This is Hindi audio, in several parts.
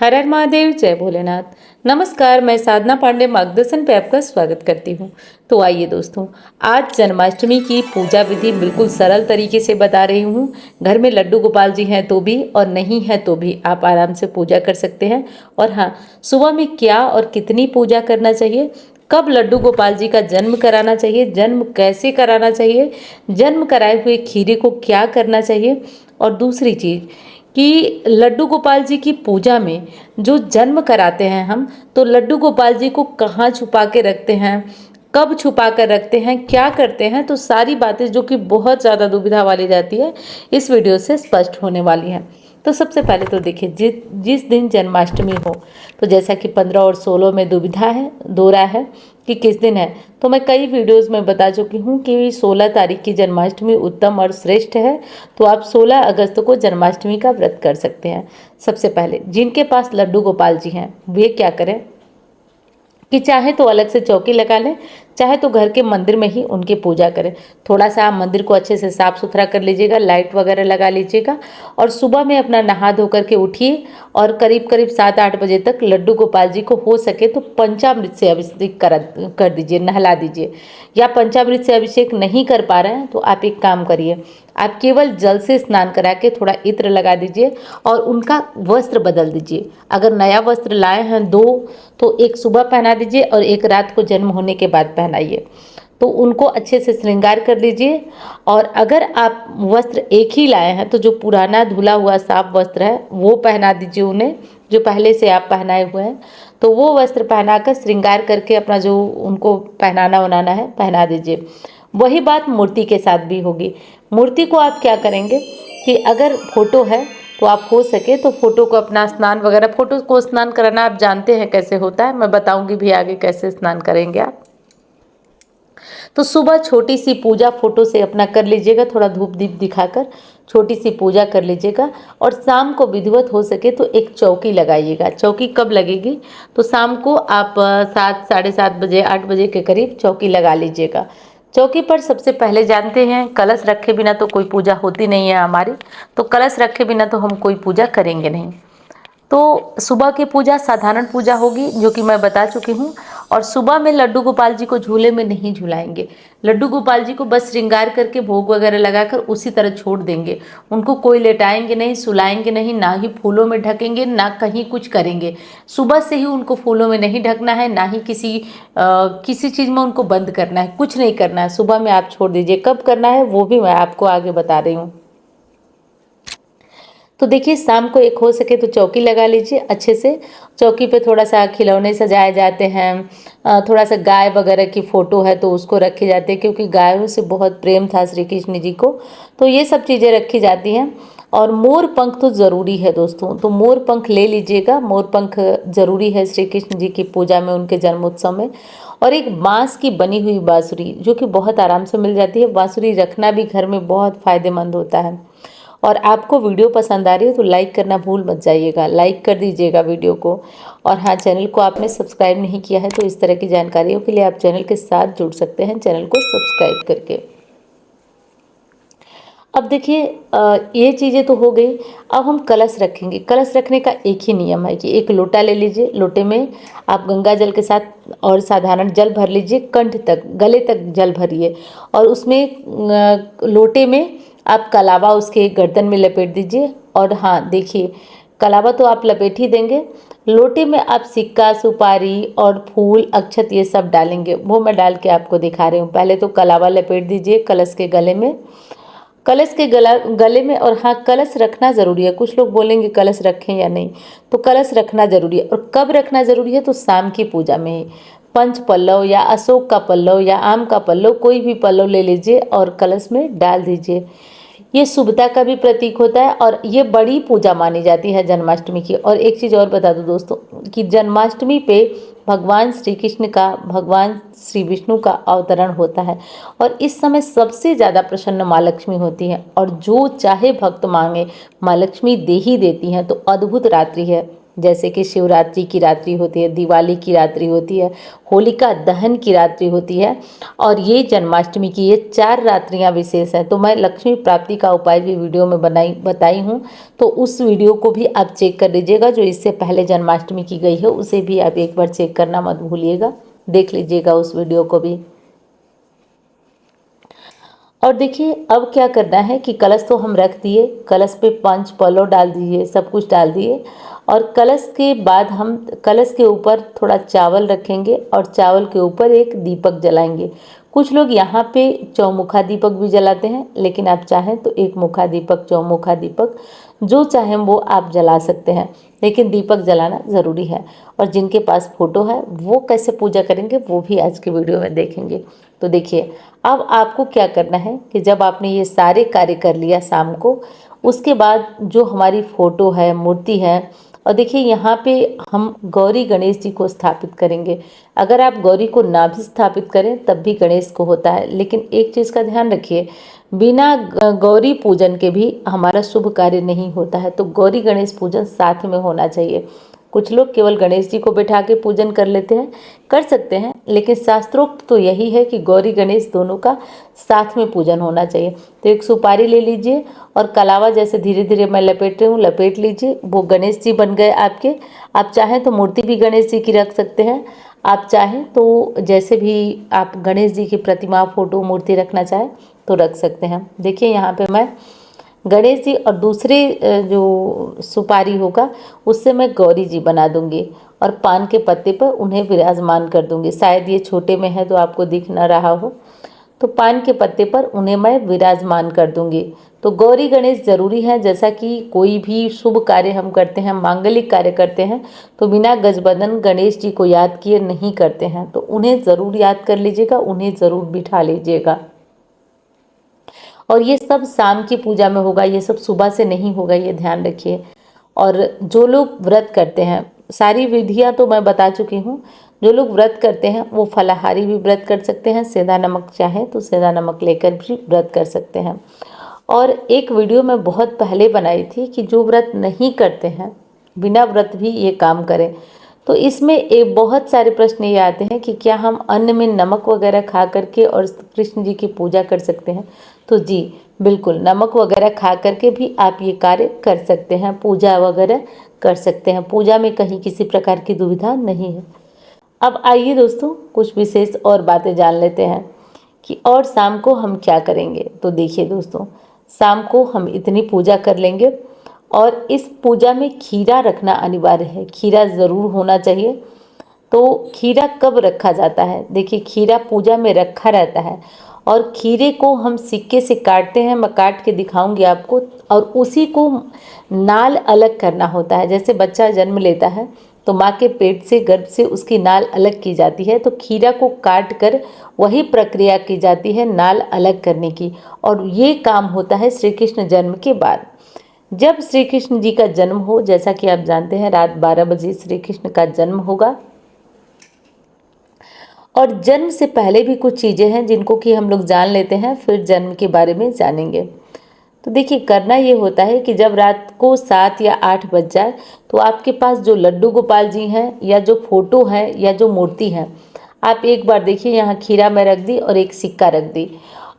हर हर महादेव, जय भोलेनाथ। नमस्कार, मैं साधना पांडे मार्गदर्शन पे आपका स्वागत करती हूँ। तो आइए दोस्तों, आज जन्माष्टमी की पूजा विधि बिल्कुल सरल तरीके से बता रही हूँ। घर में लड्डू गोपाल जी हैं तो भी और नहीं है तो भी आप आराम से पूजा कर सकते हैं। और हाँ, सुबह में क्या और कितनी पूजा करना चाहिए, कब लड्डू गोपाल जी का जन्म कराना चाहिए, जन्म कैसे कराना चाहिए, जन्म कराए हुए खीरे को क्या करना चाहिए, और दूसरी चीज़ कि लड्डू गोपाल जी की पूजा में जो जन्म कराते हैं हम, तो लड्डू गोपाल जी को कहाँ छुपा के रखते हैं, कब छुपा कर रखते हैं, क्या करते हैं, तो सारी बातें जो कि बहुत ज़्यादा दुविधा वाली जाती है, इस वीडियो से स्पष्ट होने वाली हैं। तो सबसे पहले तो देखिए, जिस दिन जन्माष्टमी हो, तो जैसा कि 15 और 16 में दुविधा है, दोहरा है कि किस दिन है, तो मैं कई वीडियोस में बता चुकी हूँ कि 16 तारीख की जन्माष्टमी उत्तम और श्रेष्ठ है। तो आप 16 अगस्त को जन्माष्टमी का व्रत कर सकते हैं। सबसे पहले जिनके पास लड्डू गोपाल जी हैं वे क्या करें कि चाहे तो अलग से चौकी लगा लें, चाहे तो घर के मंदिर में ही उनकी पूजा करें। थोड़ा सा आप मंदिर को अच्छे से साफ सुथरा कर लीजिएगा, लाइट वगैरह लगा लीजिएगा, और सुबह में अपना नहा धो करके उठिए और करीब करीब 7-8 बजे तक लड्डू गोपाल जी को हो सके तो पंचामृत से अभिषेक कर दीजिए, नहला दीजिए। या पंचामृत से अभिषेक नहीं कर पा रहे हैं तो आप एक काम करिए, आप केवल जल से स्नान करा के थोड़ा इत्र लगा दीजिए और उनका वस्त्र बदल दीजिए। अगर नया वस्त्र लाए हैं दो, तो एक सुबह पहना दीजिए और एक रात को जन्म होने के बाद पहनाइए। तो उनको अच्छे से श्रृंगार कर दीजिए। और अगर आप वस्त्र एक ही लाए हैं तो जो पुराना धुला हुआ साफ वस्त्र है वो पहना दीजिए उन्हें, जो पहले से आप पहनाए हुए हैं। तो वो वस्त्र पहनाकर श्रृंगार करके अपना जो उनको पहनाना बनाना है पहना दीजिए। वही बात मूर्ति के साथ भी होगी। मूर्ति को आप क्या करेंगे कि अगर फोटो है तो आप हो सके तो फोटो को अपना स्नान वगैरह, फोटो को स्नान कराना आप जानते हैं कैसे होता है, मैं बताऊंगी भी आगे कैसे स्नान करेंगे आप। तो सुबह छोटी सी पूजा फोटो से अपना कर लीजिएगा, थोड़ा धूप दीप दिखाकर छोटी सी पूजा कर लीजिएगा। और शाम को विधिवत हो सके तो एक चौकी लगाइएगा। चौकी कब लगेगी, तो शाम को आप 7, 7:30 बजे, 8 बजे के करीब चौकी लगा लीजिएगा। चौकी पर सबसे पहले जानते हैं, कलश रखे बिना तो कोई पूजा होती नहीं है हमारी, तो कलश रखे बिना तो हम कोई पूजा करेंगे नहीं। तो सुबह की पूजा साधारण पूजा होगी जो कि मैं बता चुकी हूँ। और सुबह में लड्डू गोपाल जी को झूले में नहीं झुलाएंगे। लड्डू गोपाल जी को बस श्रृंगार करके भोग वगैरह लगाकर उसी तरह छोड़ देंगे। उनको कोई लेटाएंगे नहीं, सुलाएंगे नहीं, ना ही फूलों में ढकेंगे, ना कहीं कुछ करेंगे। सुबह से ही उनको फूलों में नहीं ढकना है, ना ही किसी चीज़ में उनको बंद करना है, कुछ नहीं करना है। सुबह में आप छोड़ दीजिए। कब करना है वो भी मैं आपको आगे बता रही हूँ। तो देखिए, शाम को एक हो सके तो चौकी लगा लीजिए अच्छे से। चौकी पे थोड़ा सा खिलौने सजाए जाते हैं, थोड़ा सा गाय वगैरह की फ़ोटो है तो उसको रखे जाते हैं, क्योंकि गायों से बहुत प्रेम था श्री कृष्ण जी को। तो ये सब चीज़ें रखी जाती हैं। और मोर पंख तो ज़रूरी है दोस्तों, तो मोर पंख ले लीजिएगा। मोर पंख ज़रूरी है श्री कृष्ण जी की पूजा में, उनके जन्मोत्सव में। और एक बांस की बनी हुई बांसुरी जो कि बहुत आराम से मिल जाती है, बांसुरी रखना भी घर में बहुत फ़ायदेमंद होता है। और आपको वीडियो पसंद आ रही है तो लाइक करना भूल मत जाइएगा, लाइक कर दीजिएगा वीडियो को। और हाँ, चैनल को आपने सब्सक्राइब नहीं किया है तो इस तरह की जानकारियों के लिए आप चैनल के साथ जुड़ सकते हैं, चैनल को सब्सक्राइब करके। अब देखिए, ये चीज़ें तो हो गई। अब हम कलश रखेंगे। कलश रखने का एक ही नियम है कि एक लोटा ले लीजिए, लोटे में आप गंगा जल के साथ और साधारण जल भर लीजिए, कंठ तक, गले तक जल भरिए। और उसमें लोटे में आप कलावा उसके गर्दन में लपेट दीजिए। और हाँ देखिए, कलावा तो आप लपेट ही देंगे, लोटे में आप सिक्का, सुपारी और फूल, अक्षत ये सब डालेंगे। वो मैं डाल के आपको दिखा रही हूँ। पहले तो कलावा लपेट दीजिए कलश के गले में, कलश के गले में। और हाँ, कलश रखना ज़रूरी है। कुछ लोग बोलेंगे कलश रखें या नहीं, तो कलश रखना ज़रूरी है। और कब रखना ज़रूरी है, तो शाम की पूजा में ही। पंच पल्लव या अशोक का पल्लव या आम का पल्लव, कोई भी पल्लव ले लीजिए और कलश में डाल दीजिए। ये शुभता का भी प्रतीक होता है और ये बड़ी पूजा मानी जाती है जन्माष्टमी की। और एक चीज़ और बता दूं दोस्तों कि जन्माष्टमी पे भगवान श्री कृष्ण का, भगवान श्री विष्णु का अवतरण होता है। और इस समय सबसे ज़्यादा प्रसन्न माँ लक्ष्मी होती हैं, और जो चाहे भक्त मांगे माँ लक्ष्मी दे ही देती हैं। तो अद्भुत रात्रि है, जैसे कि शिवरात्रि की रात्रि होती है, दिवाली की रात्रि होती है, होलिका दहन की रात्रि होती है, और ये जन्माष्टमी की ये 4 रात्रियां विशेष हैं। तो मैं लक्ष्मी प्राप्ति का उपाय भी वीडियो में बताई हूँ, तो उस वीडियो को भी आप चेक कर लीजिएगा। जो इससे पहले जन्माष्टमी की गई है उसे भी आप एक बार चेक करना मत भूलिएगा, देख लीजिएगा उस वीडियो को भी। और देखिए अब क्या करना है कि कलश तो हम रख दिए, कलश पे 5 पौलो डाल दिए, सब कुछ डाल दिए, और कलश के बाद हम कलश के ऊपर थोड़ा चावल रखेंगे और चावल के ऊपर एक दीपक जलाएंगे। कुछ लोग यहाँ पे चौमुखा दीपक भी जलाते हैं, लेकिन आप चाहें तो एक मुखा दीपक, चौमुखा दीपक, जो चाहें वो आप जला सकते हैं, लेकिन दीपक जलाना ज़रूरी है। और जिनके पास फोटो है वो कैसे पूजा करेंगे वो भी आज के वीडियो में देखेंगे। तो देखिए अब आपको क्या करना है कि जब आपने ये सारे कार्य कर लिया शाम को, उसके बाद जो हमारी फ़ोटो है, मूर्ति है, और देखिए यहाँ पे हम गौरी गणेश जी को स्थापित करेंगे। अगर आप गौरी को ना भी स्थापित करें तब भी गणेश को होता है, लेकिन एक चीज़ का ध्यान रखिए, बिना गौरी पूजन के भी हमारा शुभ कार्य नहीं होता है। तो गौरी गणेश पूजन साथ में होना चाहिए। कुछ लोग केवल गणेश जी को बैठा के पूजन कर लेते हैं, कर सकते हैं, लेकिन शास्त्रोक्त तो यही है कि गौरी गणेश दोनों का साथ में पूजन होना चाहिए। तो एक सुपारी ले लीजिए और कलावा जैसे धीरे धीरे मैं लपेट रही हूँ, लपेट लीजिए। वो गणेश जी बन गए आपके। आप चाहें तो मूर्ति भी गणेश जी की रख सकते हैं, आप चाहें तो जैसे भी आप गणेश जी की प्रतिमा, फोटो, मूर्ति रखना चाहें तो रख सकते हैं। देखिए यहाँ पे मैं गणेश जी और दूसरे जो सुपारी होगा उससे मैं गौरी जी बना दूंगी और पान के पत्ते पर उन्हें विराजमान कर दूंगी। शायद ये छोटे में है तो आपको दिख ना रहा हो, तो पान के पत्ते पर उन्हें मैं विराजमान कर दूंगी। तो गौरी गणेश जरूरी है। जैसा कि कोई भी शुभ कार्य हम करते हैं, मांगलिक कार्य करते हैं, तो बिना गजबदन गणेश जी को याद किए नहीं करते हैं। तो उन्हें ज़रूर याद कर लीजिएगा, उन्हें ज़रूर बिठा लीजिएगा। और ये सब शाम की पूजा में होगा, ये सब सुबह से नहीं होगा, ये ध्यान रखिए। और जो लोग व्रत करते हैं, सारी विधियां तो मैं बता चुकी हूँ। जो लोग व्रत करते हैं वो फलाहारी भी व्रत कर सकते हैं, सेंधा नमक चाहे तो सेंधा नमक लेकर भी व्रत कर सकते हैं। और एक वीडियो मैं बहुत पहले बनाई थी कि जो व्रत नहीं करते हैं, बिना व्रत भी ये काम करें। तो इसमें एक बहुत सारे प्रश्न ये आते हैं कि क्या हम अन्न में नमक वगैरह खा करके और कृष्ण जी की पूजा कर सकते हैं। तो जी बिल्कुल, नमक वगैरह खा करके भी आप ये कार्य कर सकते हैं, पूजा वगैरह कर सकते हैं। पूजा में कहीं किसी प्रकार की दुविधा नहीं है। अब आइए दोस्तों कुछ विशेष और बातें जान लेते हैं कि और शाम को हम क्या करेंगे। तो देखिए दोस्तों, शाम को हम इतनी पूजा कर लेंगे, और इस पूजा में खीरा रखना अनिवार्य है। खीरा ज़रूर होना चाहिए। तो खीरा कब रखा जाता है? देखिए खीरा पूजा में रखा रहता है, और खीरे को हम सिक्के से काटते हैं, मैं काट के दिखाऊंगी आपको। और उसी को नाल अलग करना होता है। जैसे बच्चा जन्म लेता है तो माँ के पेट से, गर्भ से उसकी नाल अलग की जाती है, तो खीरा को काट कर वही प्रक्रिया की जाती है नाल अलग करने की। और ये काम होता है श्री कृष्ण जन्म के बाद। जब श्री कृष्ण जी का जन्म हो, जैसा कि आप जानते हैं रात 12 बजे श्री कृष्ण का जन्म होगा। और जन्म से पहले भी कुछ चीज़ें हैं जिनको कि हम लोग जान लेते हैं, फिर जन्म के बारे में जानेंगे। तो देखिए करना ये होता है कि जब रात को 7 या 8 बज जाए तो आपके पास जो लड्डू गोपाल जी हैं, या जो फोटो है, या जो मूर्ति है, आप एक बार देखिए यहाँ खीरा में रख दी और एक सिक्का रख दी,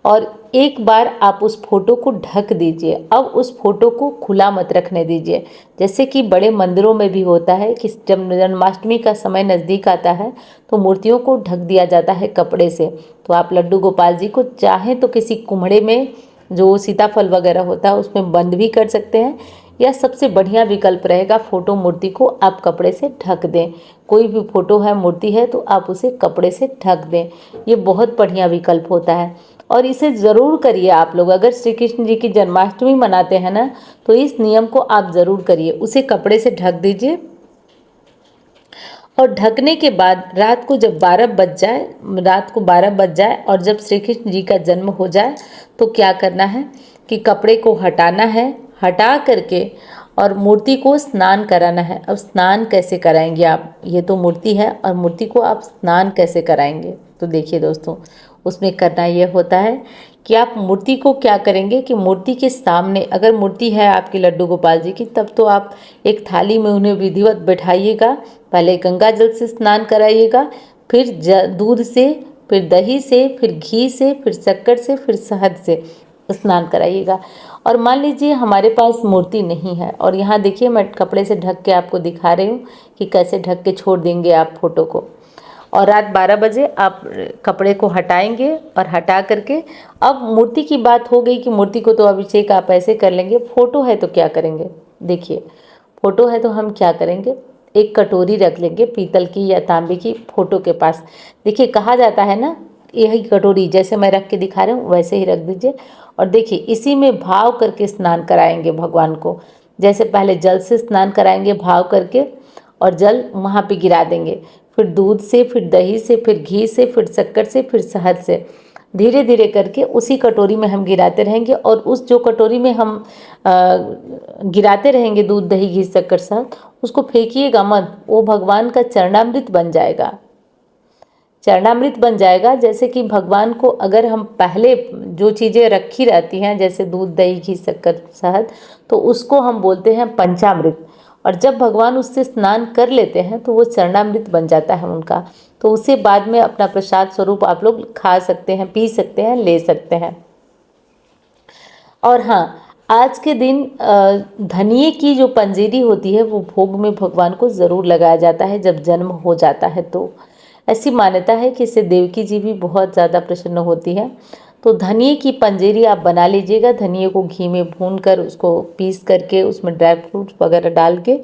और एक बार आप उस फोटो को ढक दीजिए। अब उस फोटो को खुला मत रखने दीजिए। जैसे कि बड़े मंदिरों में भी होता है कि जब जन्माष्टमी का समय नज़दीक आता है तो मूर्तियों को ढक दिया जाता है कपड़े से। तो आप लड्डू गोपाल जी को चाहें तो किसी कुम्हड़े में, जो सीताफल वगैरह होता है, उसमें बंद भी कर सकते हैं, या सबसे बढ़िया विकल्प रहेगा फोटो मूर्ति को आप कपड़े से ढक दें। कोई भी फोटो है, मूर्ति है, तो आप उसे कपड़े से ढक दें। ये बहुत बढ़िया विकल्प होता है, और इसे ज़रूर करिए आप लोग। अगर श्री कृष्ण जी की जन्माष्टमी मनाते हैं ना, तो इस नियम को आप ज़रूर करिए। उसे कपड़े से ढक दीजिए, और ढकने के बाद रात को जब 12 बज जाए, रात को 12 बज जाए और जब श्री कृष्ण जी का जन्म हो जाए, तो क्या करना है कि कपड़े को हटाना है, हटा करके और मूर्ति को स्नान कराना है। अब स्नान कैसे कराएंगे आप? ये तो मूर्ति है, और मूर्ति को आप स्नान कैसे कराएंगे? तो देखिए दोस्तों, उसमें करना ये होता है कि आप मूर्ति को क्या करेंगे कि मूर्ति के सामने, अगर मूर्ति है आपके लड्डू गोपाल जी की, तब तो आप एक थाली में उन्हें विधिवत बैठाइएगा। पहले गंगा जल से स्नान कराइएगा, फिर दूध से, फिर दही से, फिर घी से, फिर शक्कर से, फिर शहद से स्नान कराइएगा। और मान लीजिए हमारे पास मूर्ति नहीं है, और यहाँ देखिए मैं कपड़े से ढक के आपको दिखा रही हूँ कि कैसे ढक के छोड़ देंगे आप फोटो को। और रात 12 बजे आप कपड़े को हटाएंगे, और हटा करके अब मूर्ति की बात हो गई कि मूर्ति को तो अभिषेक आप ऐसे कर लेंगे। फोटो है तो क्या करेंगे, देखिए फोटो है तो हम क्या करेंगे, एक कटोरी रख लेंगे पीतल की या तांबे की फोटो के पास। देखिए कहा जाता है ना, यही कटोरी जैसे मैं रख के दिखा रही हूँ वैसे ही रख दीजिए, और देखिए इसी में भाव करके स्नान कराएंगे भगवान को। जैसे पहले जल से स्नान कराएंगे भाव करके, और जल वहाँ पे गिरा देंगे, फिर दूध से, फिर दही से, फिर घी से, फिर शक्कर से, फिर शहद से, धीरे धीरे करके उसी कटोरी में हम गिराते रहेंगे। और उस जो कटोरी में हम गिराते रहेंगे दूध दही घी शक्कर शहद, उसको फेंकिएगा मत, वो भगवान का चरणामृत बन जाएगा। चरणामृत बन जाएगा। जैसे कि भगवान को अगर हम पहले जो चीज़ें रखी रहती हैं, जैसे दूध दही घी शक्कर शहद, तो उसको हम बोलते हैं पंचामृत। और जब भगवान उससे स्नान कर लेते हैं तो वो चरणामृत बन जाता है उनका। तो उसे बाद में अपना प्रसाद स्वरूप आप लोग खा सकते हैं, पी सकते हैं, ले सकते हैं। और हाँ, आज के दिन धनिये की जो पंजीरी होती है वो भोग में भगवान को ज़रूर लगाया जाता है जब जन्म हो जाता है। तो ऐसी मान्यता है कि इससे देवकी जी भी बहुत ज़्यादा प्रसन्न होती है। तो धनिये की पंजीरी आप बना लीजिएगा। धनिये को घी में भून कर उसको पीस करके उसमें ड्राई फ्रूट्स वगैरह डाल के,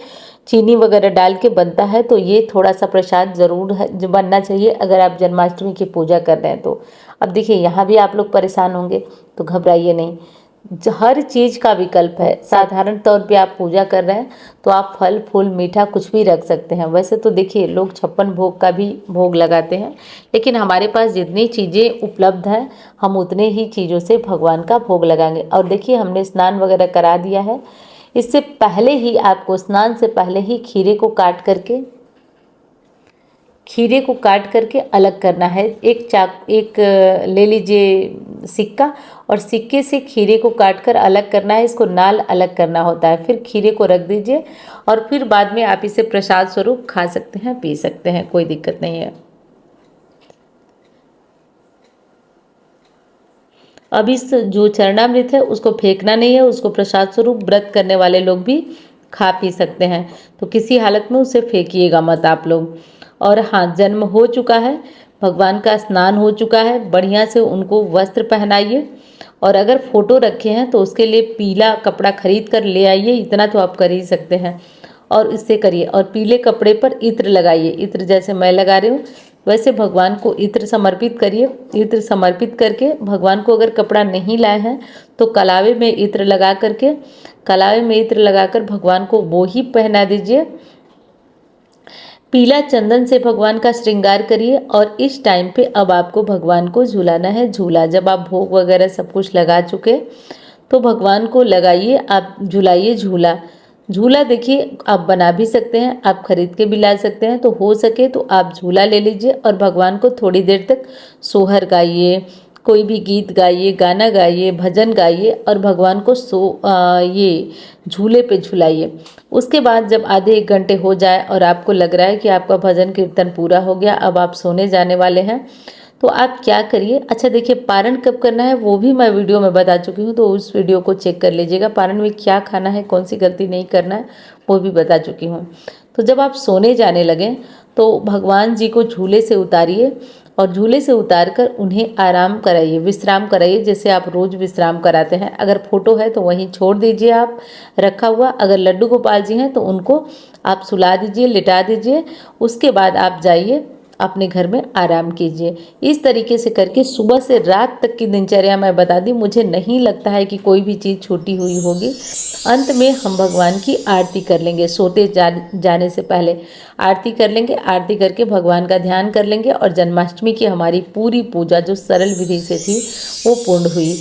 चीनी वगैरह डाल के बनता है। तो ये थोड़ा सा प्रसाद ज़रूर है जो बनना चाहिए अगर आप जन्माष्टमी की पूजा कर रहे हैं तो। अब देखिए यहाँ भी आप लोग परेशान होंगे, तो घबराइए नहीं, हर चीज़ का विकल्प है। साधारण तौर पे आप पूजा कर रहे हैं तो आप फल फूल मीठा कुछ भी रख सकते हैं। वैसे तो देखिए लोग 56 भोग का भी भोग लगाते हैं, लेकिन हमारे पास जितनी चीज़ें उपलब्ध हैं हम उतने ही चीज़ों से भगवान का भोग लगाएंगे। और देखिए हमने स्नान वगैरह करा दिया है। इससे पहले ही आपको, स्नान से पहले ही खीरे को काट करके अलग करना है। एक ले लीजिए सिक्का, और सिक्के से खीरे को काट कर अलग करना है। इसको नाल अलग करना होता है। फिर खीरे को रख दीजिए, और फिर बाद में आप इसे प्रसाद स्वरूप खा सकते हैं, पी सकते हैं, कोई दिक्कत नहीं है। अब इस जो चरणामृत है उसको फेंकना नहीं है, उसको प्रसाद स्वरूप व्रत करने वाले लोग भी खा पी सकते हैं। तो किसी हालत में उसे फेंकिएगा मत आप लोग। और हाँ, जन्म हो चुका है, भगवान का स्नान हो चुका है, बढ़िया से उनको वस्त्र पहनाइए। और अगर फोटो रखे हैं तो उसके लिए पीला कपड़ा खरीद कर ले आइए, इतना तो आप कर ही सकते हैं। और इससे करिए, और पीले कपड़े पर इत्र लगाइए। इत्र जैसे मैं लगा रही हूँ वैसे भगवान को इत्र समर्पित करिए। इत्र समर्पित करके भगवान को, अगर कपड़ा नहीं लाए हैं तो कलावे में इत्र लगाकर भगवान को वो ही पहना दीजिए। पीला चंदन से भगवान का श्रृंगार करिए। और इस टाइम पे अब आपको भगवान को झूलाना है झूला। जब आप भोग वगैरह सब कुछ लगा चुके तो भगवान को लगाइए, आप झूलाइए झूला। देखिए आप बना भी सकते हैं, आप खरीद के भी ला सकते हैं। तो हो सके तो आप झूला ले लीजिए और भगवान को थोड़ी देर तक सोहर गाइए, कोई भी गीत गाइए, गाना गाइए, भजन गाइए, और भगवान को ये झूले पे झुलाइए। उसके बाद जब आधे 1 घंटे हो जाए और आपको लग रहा है कि आपका भजन कीर्तन पूरा हो गया, अब आप सोने जाने वाले हैं, तो आप क्या करिए। अच्छा देखिए, पारण कब करना है वो भी मैं वीडियो में बता चुकी हूँ, तो उस वीडियो को चेक कर लीजिएगा। पारण में क्या खाना है, कौन सी गलती नहीं करना है, वो भी बता चुकी हूँ। तो जब आप सोने जाने लगें तो भगवान जी को झूले से उतारिए, और झूले से उतार कर उन्हें आराम कराइए, विश्राम कराइए, जैसे आप रोज़ विश्राम कराते हैं। अगर फोटो है तो वहीं छोड़ दीजिए आप रखा हुआ। अगर लड्डू गोपाल जी हैं तो उनको आप सुला दीजिए, लिटा दीजिए। उसके बाद आप जाइए अपने घर में आराम कीजिए। इस तरीके से करके सुबह से रात तक की दिनचर्या मैं बता दी। मुझे नहीं लगता है कि कोई भी चीज़ छूटी हुई होगी। अंत में हम भगवान की आरती कर लेंगे, सोते जाने से पहले आरती कर लेंगे। आरती करके भगवान का ध्यान कर लेंगे, और जन्माष्टमी की हमारी पूरी पूजा जो सरल विधि से थी वो पूर्ण हुई।